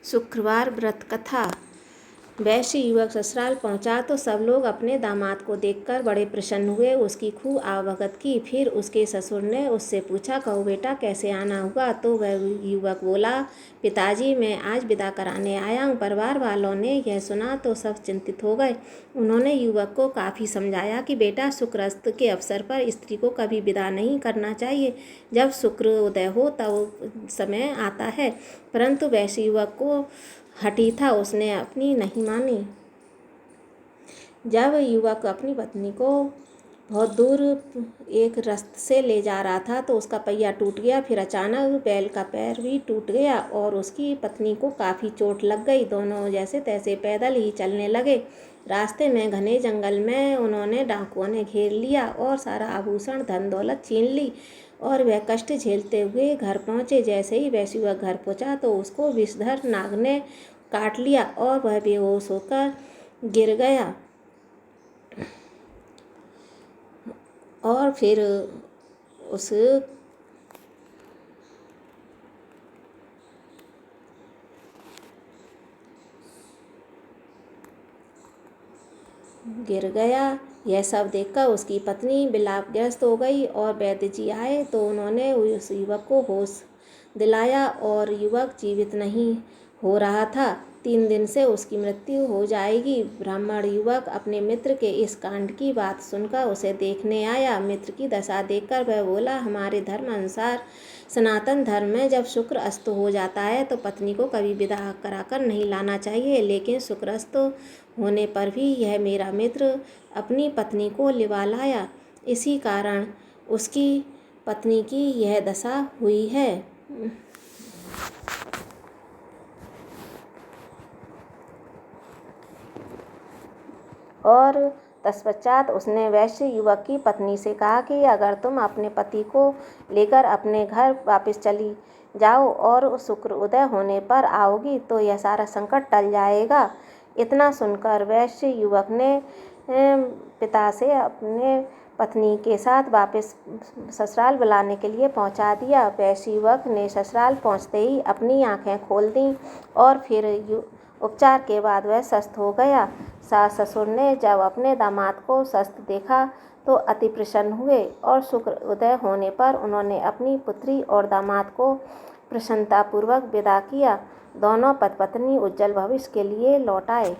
शुक्रवार व्रत कथा। वैश्य युवक ससुराल पहुंचा तो सब लोग अपने दामाद को देखकर बड़े प्रसन्न हुए। उसकी खूब आवभगत की। फिर उसके ससुर ने उससे पूछा, कहो बेटा कैसे आना हुआ? तो वह युवक बोला, पिताजी मैं आज विदा कराने आया हूँ। परिवार वालों ने यह सुना तो सब चिंतित हो गए। उन्होंने युवक को काफ़ी समझाया कि बेटा शुक्रास्त के अवसर पर स्त्री को कभी विदा नहीं करना चाहिए। जब शुक्र उदय हो तब समय आता है। परंतु वैश्य युवक को हठी था, उसने अपनी नहीं मानी। जब युवक अपनी पत्नी को बहुत दूर एक रास्ते से ले जा रहा था तो उसका पहिया टूट गया। फिर अचानक बैल का पैर भी टूट गया और उसकी पत्नी को काफ़ी चोट लग गई। दोनों जैसे तैसे पैदल ही चलने लगे। रास्ते में घने जंगल में उन्होंने डाकुओं ने घेर लिया और सारा आभूषण धन दौलत छीन ली और वह कष्ट झेलते हुए घर पहुँचे। जैसे ही वैश्य युवक घर पहुँचा तो उसको विषधर नाग ने काट लिया और वह बेहोश होकर गिर गया। और फिर उस गिर गया। यह सब देखकर उसकी पत्नी विलापग्रस्त हो गई और वैद्य जी आए तो उन्होंने उस युवक को होश दिलाया और युवक जीवित नहीं हो रहा था। 3 दिन से उसकी मृत्यु हो जाएगी। ब्राह्मण युवक अपने मित्र के इस कांड की बात सुनकर उसे देखने आया। मित्र की दशा देखकर वह बोला, हमारे धर्म अनुसार सनातन धर्म में जब शुक्र अस्त हो जाता है तो पत्नी को कभी विदा कराकर नहीं लाना चाहिए, लेकिन शुक्र अस्त होने पर भी यह मेरा मित्र अपनी पत्नी को लिवा लाया। इसी कारण उसकी पत्नी की यह दशा हुई है। और तत्पश्चात उसने वैश्य युवक की पत्नी से कहा कि अगर तुम अपने पति को लेकर अपने घर वापस चली जाओ और शुक्र उदय होने पर आओगी तो यह सारा संकट टल जाएगा। इतना सुनकर वैश्य युवक ने पिता से अपने पत्नी के साथ वापस ससुराल बुलाने के लिए पहुंचा दिया। वैश्य युवक ने ससुराल पहुंचते ही अपनी आंखें खोल दी और फिर उपचार के बाद वह स्वस्थ हो गया। सास ससुर ने जब अपने दामाद को स्वस्थ देखा तो अति प्रसन्न हुए और शुक्र उदय होने पर उन्होंने अपनी पुत्री और दामाद को प्रसन्नतापूर्वक विदा किया। दोनों पति पत्नी उज्जवल भविष्य के लिए लौट आए।